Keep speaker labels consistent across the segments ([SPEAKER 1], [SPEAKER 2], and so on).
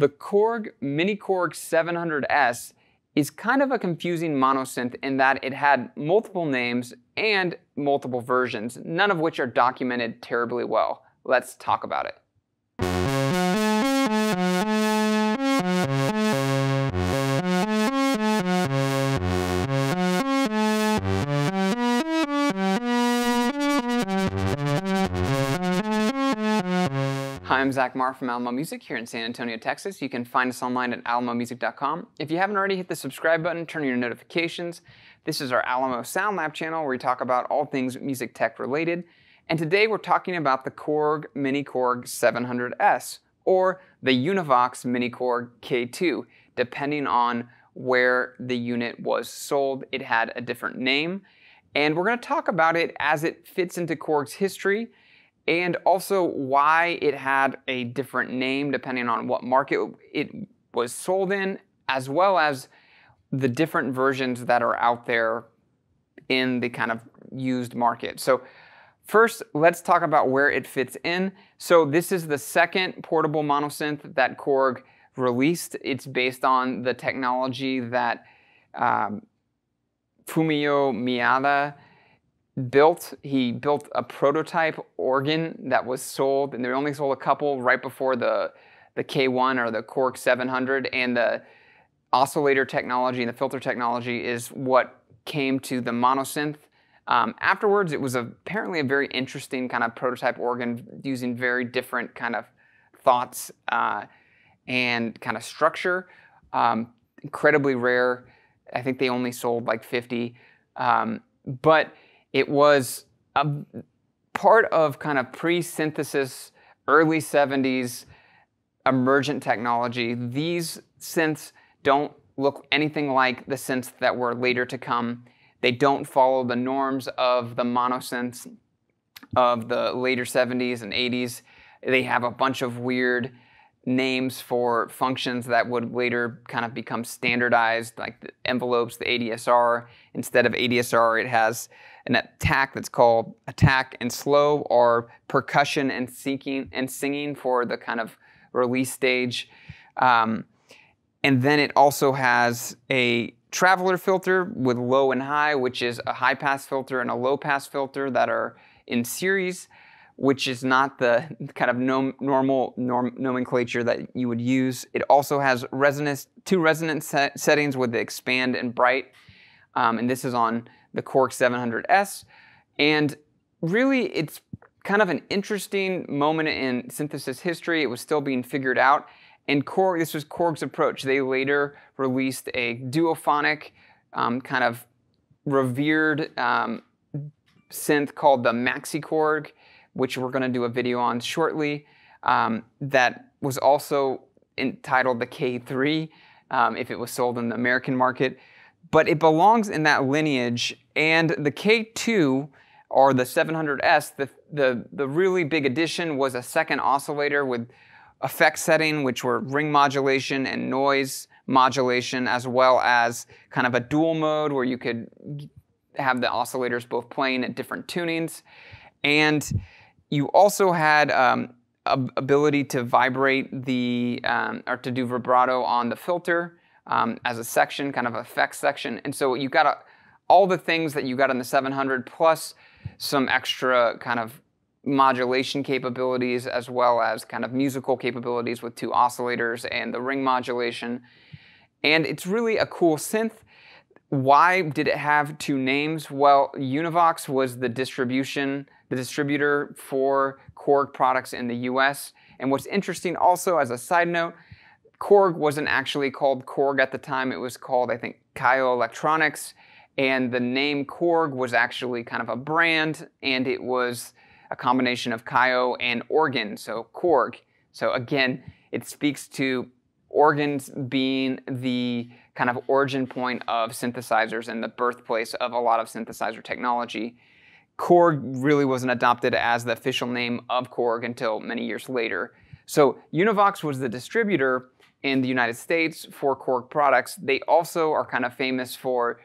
[SPEAKER 1] The Korg Mini-Korg 700S is kind of a confusing monosynth in that it had multiple names and multiple versions, none of which are documented terribly well. Let's talk about it. Hi, I'm Zach Marr from Alamo Music here in San Antonio, Texas. You can find us online at alamomusic.com. If you haven't already, hit the subscribe button, turn on your notifications. This is our Alamo Sound Lab channel where we talk about all things music tech related. And today we're talking about the Korg Mini-Korg 700S, or the Univox Mini-Korg K-2. Depending on where the unit was sold, it had a different name. And we're going to talk about it as it fits into Korg's history, and also why it had a different name depending on what market it was sold in, as well as the different versions that are out there in the kind of used market. So first, let's talk about where it fits in. So this is the second portable monosynth that Korg released. It's based on the technology that Fumio Miyada built. He built a prototype organ that was sold, and they only sold a couple right before the K1 or the Korg 700, and the oscillator technology and the filter technology is what came to the monosynth. Afterwards, it was apparently a very interesting kind of prototype organ using very different kind of thoughts and kind of structure. Incredibly rare. I think they only sold like 50, but it was a part of kind of pre-synthesis, early 70s emergent technology. These synths don't look anything like the synths that were later to come. They don't follow the norms of the monosynths of the later 70s and 80s. They have a bunch of weird names for functions that would later kind of become standardized, like the envelopes, the ADSR. Instead of ADSR, it has an attack that's called attack and slow, or percussion and singing for the kind of release stage. And then it also has a traveler filter with low and high, which is a high pass filter and a low pass filter that are in series, which is not the kind of normal nomenclature that you would use. It also has two resonance settings with the expand and bright, and this is on the Korg 700S. And really, it's kind of an interesting moment in synthesis history. It was still being figured out, and this was Korg's approach. They later released a duophonic, kind of revered synth called the Maxi-Korg, which we're going to do a video on shortly, that was also entitled the K3 if it was sold in the American market. But it belongs in that lineage, and the K2, or the 700S, the really big addition was a second oscillator with effect setting, which were ring modulation and noise modulation, as well as kind of a dual mode where you could have the oscillators both playing at different tunings. And you also had ability to vibrate or to do vibrato on the filter as a section, kind of effects section. And so you got all the things that you got in the 700 plus some extra kind of modulation capabilities, as well as kind of musical capabilities with two oscillators and the ring modulation. And it's really a cool synth. Why did it have two names? Well, Univox was the distributor for Korg products in the US. And what's interesting also, as a side note, Korg wasn't actually called Korg at the time. It was called, I think, Kaio Electronics. And the name Korg was actually kind of a brand, and it was a combination of Kaio and organ, so Korg. So again, it speaks to organs being the kind of origin point of synthesizers and the birthplace of a lot of synthesizer technology. Korg really wasn't adopted as the official name of Korg until many years later. So Univox was the distributor in the United States for Korg products. They also are kind of famous for,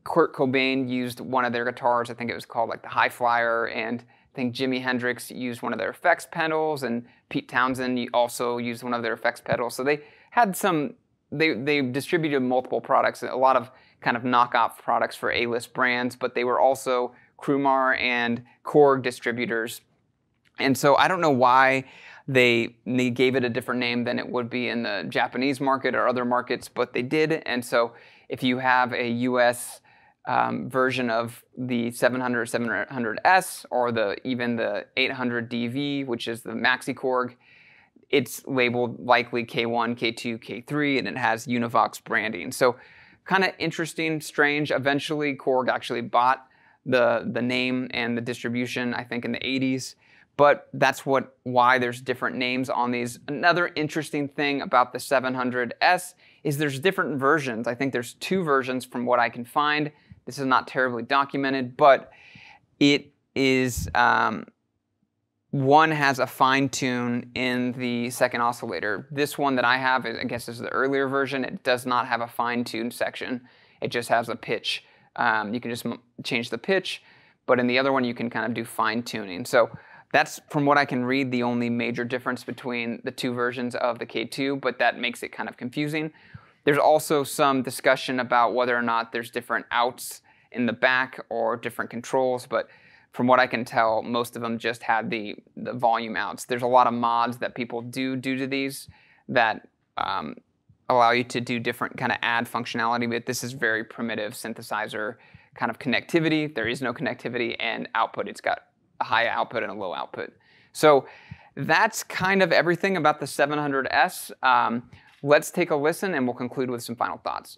[SPEAKER 1] Kurt Cobain used one of their guitars, I think it was called like the High Flyer, and think Jimi Hendrix used one of their effects pedals, and Pete Townsend also used one of their effects pedals. So they had some, they distributed multiple products, a lot of kind of knockoff products for A-list brands, but they were also Krumar and Korg distributors. And so I don't know why they gave it a different name than it would be in the Japanese market or other markets, but they did. And so if you have a US version of the 700, 700S, or even the 800 DV, which is the Maxi Korg, it's labeled likely K1, K2, K3, and it has Univox branding. So kind of interesting, strange. Eventually, Korg actually bought the name and the distribution, I think, in the 80s. But that's why there's different names on these. Another interesting thing about the 700S is there's different versions. I think there's 2 versions from what I can find. This is not terribly documented, but it is, one has a fine tune in the second oscillator. This one that I have, I guess, is the earlier version. It does not have a fine tune section. It just has a pitch. You can just change the pitch, but in the other one, you can kind of do fine tuning. So that's, from what I can read, the only major difference between the 2 versions of the K2, but that makes it kind of confusing. There's also some discussion about whether or not there's different outs in the back or different controls, but from what I can tell, most of them just had the volume outs. There's a lot of mods that people do to these that allow you to do different kind of add functionality, but this is very primitive synthesizer kind of connectivity. There is no connectivity, and output, it's got a high output and a low output. So that's kind of everything about the 700S. Let's take a listen, and we'll conclude with some final thoughts.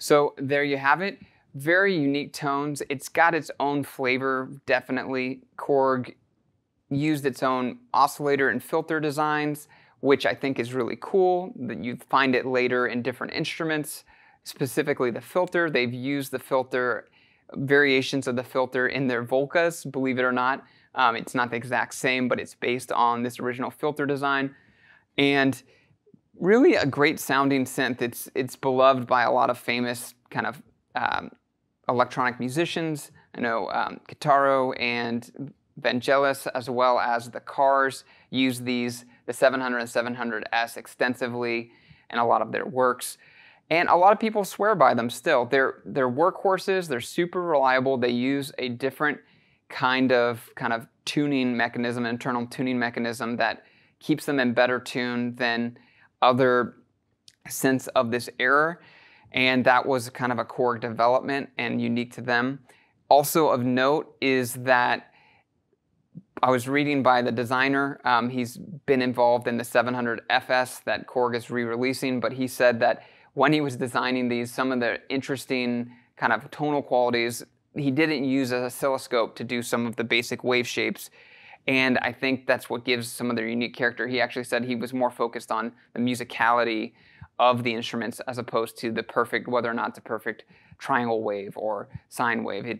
[SPEAKER 1] So there you have it. Very unique tones. It's got its own flavor, definitely. Korg used its own oscillator and filter designs, which I think is really cool. That you find it later in different instruments, specifically the filter. They've used the filter, variations of the filter in their Volcas, believe it or not. It's not the exact same, but it's based on this original filter design. And really a great sounding synth. It's beloved by a lot of famous kind of electronic musicians. I know Guitarro and Vangelis, as well as the Cars, use these, the 700 and 700S, extensively in a lot of their works. And a lot of people swear by them still. They're workhorses, they're super reliable. They use a different kind of tuning mechanism, internal tuning mechanism that keeps them in better tune than other synths of this era. And that was kind of a Korg development and unique to them. Also of note is that I was reading by the designer. He's been involved in the 700FS that Korg is re-releasing, but he said that when he was designing these, some of the interesting kind of tonal qualities, he didn't use an oscilloscope to do some of the basic wave shapes. And I think that's what gives some of their unique character. He actually said he was more focused on the musicality of the instruments as opposed to the perfect, whether or not it's a perfect triangle wave or sine wave.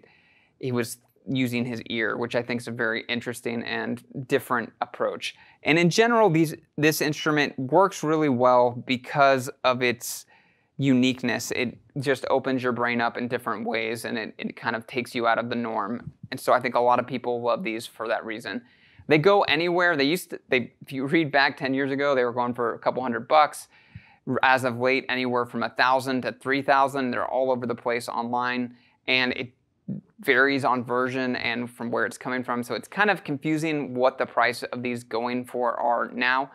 [SPEAKER 1] He was using his ear, which I think is a very interesting and different approach. And in general, this instrument works really well because of its uniqueness. It just opens your brain up in different ways, and it kind of takes you out of the norm. And so I think a lot of people love these for that reason. They go anywhere. If you read back 10 years ago, they were going for a couple $100. As of late, anywhere from $1,000 to $3,000. They're all over the place online, and it varies on version and from where it's coming from. So it's kind of confusing what the price of these going for are now.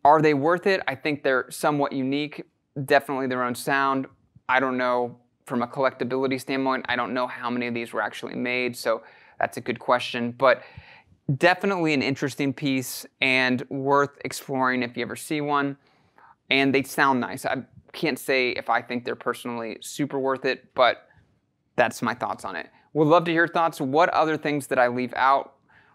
[SPEAKER 1] Are they worth it? I think they're somewhat unique, definitely their own sound. I don't know from a collectability standpoint, I don't know how many of these were actually made, so that's a good question. But definitely an interesting piece and worth exploring if you ever see one. And they sound nice. I can't say if I think they're personally super worth it, but that's my thoughts on it. Would love to hear thoughts. What other things did I leave out?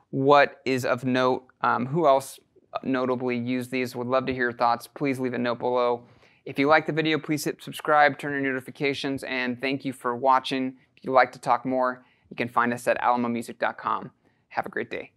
[SPEAKER 1] What is of note? Who else notably used these? Would love to hear your thoughts. Please leave a note below. If you like the video, please hit subscribe, turn on notifications, and thank you for watching. If you'd like to talk more, you can find us at alamomusic.com. Have a great day.